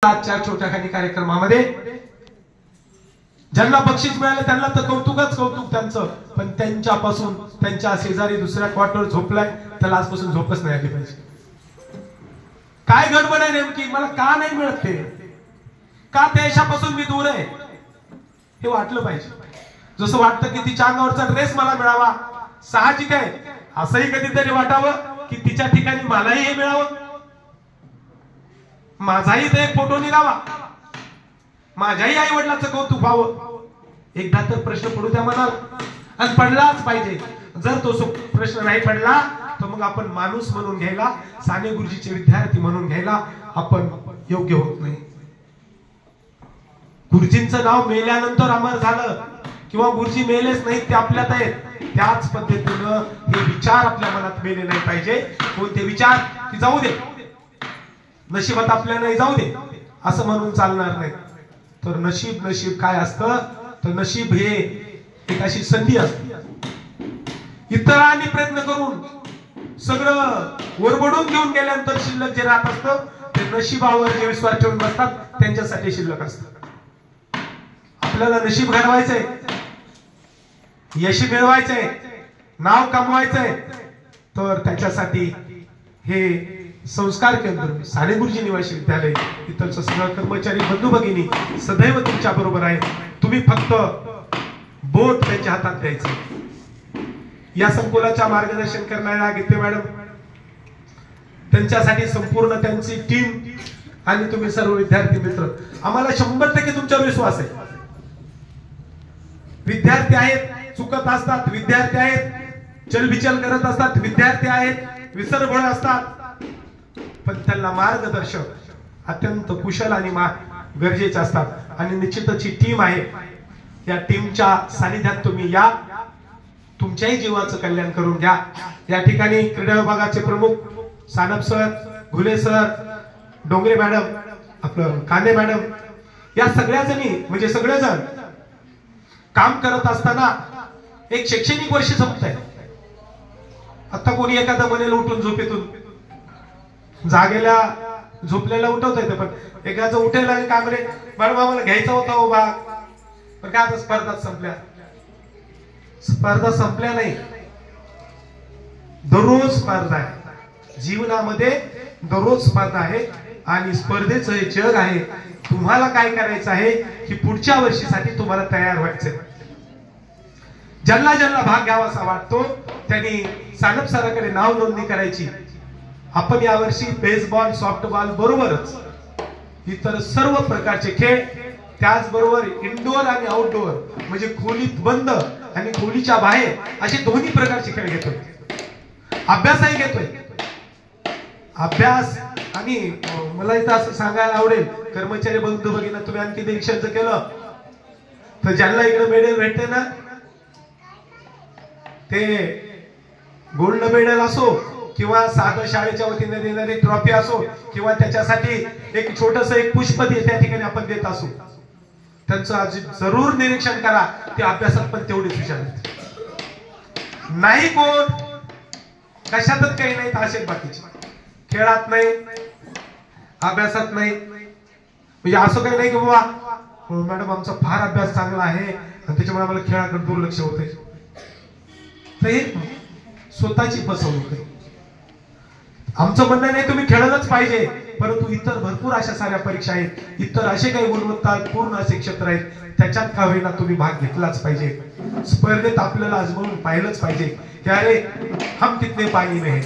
आजच्या छोट्याखानी कार्यक्रमामध्ये ज्यांना बक्षीस मिळालं त्यांना तर कौतुकच कौतुक त्यांचं, पण त्यांच्यापासून त्यांच्या शेजारी दुसऱ्या क्वार्टर झोपलाय त्याला आजपासून झोपच नाही आली पाहिजे. काय गडबड आहे नेमकी, मला का नाही मिळत ते, का देशापासून मी दूर आहे हे वाटलं पाहिजे. जसं वाटतं की तिच्या अंगावरचा ड्रेस मला मिळावा, साहजिक आहे असंही कधीतरी वाटावं की तिच्या ठिकाणी मलाही हे मिळावं, माझाही ते फोटो निघावा, माझ्याही आई वडिलांचं कौतुक व्हावं. एकदा तर प्रश्न पडू द्या मनाला, आणि पडलाच पाहिजे. जर तो प्रश्न नाही पडला तर मग आपण माणूस म्हणून घ्यायला, साने गुरुजीचे विद्यार्थी म्हणून घ्यायला आपण योग्य होत नाही. गुरुजींचं नाव मेल्यानंतर अमर झालं किंवा गुरुजी मेलेच नाही ते आपल्यात आहेत, त्याच पद्धतीनं हे विचार आपल्या मनात मेले नाही पाहिजे. कोणते विचार की जाऊ दे नशिबात आपल्या नाही जाऊ दे असं म्हणून चालणार नाही. तर नशीब काय असतं, तर नशीब हे एक अशी संधी असते. इतरांनी प्रयत्न करून सगळं वरबडून घेऊन गेल्यानंतर शिल्लक जे राहत असतं ते नशिबावर जे विश्वास ठेवून बसतात त्यांच्यासाठी शिल्लक असतं. आपल्याला नशीब घडवायचंय, यश मिळवायचंय, नाव कमवायचंय, तर त्याच्यासाठी हे संस्कार केंद्र साने गुरुजी निवासी विद्यालय इथलचं सगळं कर्मचारी बंधू भगिनी सदैव तुमच्या बरोबर आहे. तुम्ही फक्त बोट त्यांच्या हातात द्यायचं. या संकुलाच्या मार्गदर्शन करणाऱ्या गीते मॅडम, त्यांच्यासाठी संपूर्ण त्यांची टीम आणि तुम्ही सर्व विद्यार्थी मित्र, आम्हाला 100% तुमच्यावर विश्वास आहे. विद्यार्थी आहेत, चुकत असतात, विद्यार्थी आहेत, चलबिचल करत असतात, विद्यार्थी आहेत, विसरभोळे असतात, पण त्यांना मार्गदर्शक अत्यंत कुशल आणि गरजेचे असतात. आणि निश्चितच ही टीम आहे, या टीमच्या सानिध्यात तुम्ही या, तुमच्याही जीवाचं कल्याण करून घ्या. या ठिकाणी क्रीडा विभागाचे प्रमुख Sanap sir, Ghule sir, Dongre madam, आपलं कांदे मॅडम, या सगळ्या जणी म्हणजे सगळेजण काम करत असताना एक शैक्षणिक वर्ष संपत आहे. आता कोणी एखादा म्हणेल उठून झोपेतून, जागेला झोपलेला उठवता येतं, पण एखादं उठेल आणि कामरे मॅडम आम्हाला घ्यायचा होता हो भाग, पण काय आता स्पर्धा संपल्या नाही. दररोज स्पर्धा आहे जीवनामध्ये, दररोज स्पर्धा आहे आणि स्पर्धेचं हे जग आहे. तुम्हाला काय करायचं आहे की पुढच्या वर्षीसाठी तुम्हाला तयार व्हायचंय. ज्यांना ज्यांना भाग घ्यावासा वाटतो त्यांनी सानप सरांकडे नाव नोंदणी करायची. आपण यावर्षी बेसबॉल, सॉफ्टबॉल बरोबरच इतर सर्व प्रकारचे खेळ, त्याचबरोबर इंडोर आणि आउटडोअर म्हणजे खोलीत बंद आणि खोलीच्या बाहेर असे दोन्ही प्रकारचे खेळ घेतोय. अभ्यासही घेतोय. अभ्यास आणि मला इथं असं सांगायला आवडेल, कर्मचारी बंधू भगिनी तुम्ही आणखी निरीक्षण केलं तर ज्यांना इकडे मेडल भेटते ना, ते गोल्ड मेडल असो किंवा साधं शाळेच्या वतीने देणारी ट्रॉफी असो किंवा त्याच्यासाठी एक छोटस एक पुष्प त्या ठिकाणी आपण देत असो, त्यांचं जरूर निरीक्षण करा. ते अभ्यासात पण तेवढेच हुशार आहेत. नाही कोण कशातच काही नाही, असे बाकीचे खेळात नाही, अभ्यासात नाही. म्हणजे असं काही नाही की बाबा मॅडम आमचा फार अभ्यास चांगला आहे आणि त्याच्यामुळे आम्हाला खेळाकडे दुर्लक्ष होते. तर हे स्वतःची फसवणूक आहे. आमचं म्हणणं नाही तुम्ही खेळलंच पाहिजे, परंतु इतर भरपूर अशा साऱ्या परीक्षा आहेत, इतर असे काही गुणवत्तापूर्ण असे क्षेत्र आहेत, त्याच्यात का होईना तुम्ही भाग घेतलाच पाहिजे. स्पर्धेत आपल्याला आजमावून पाहिलंच पाहिजे की अरे हम कितने पाणी में है.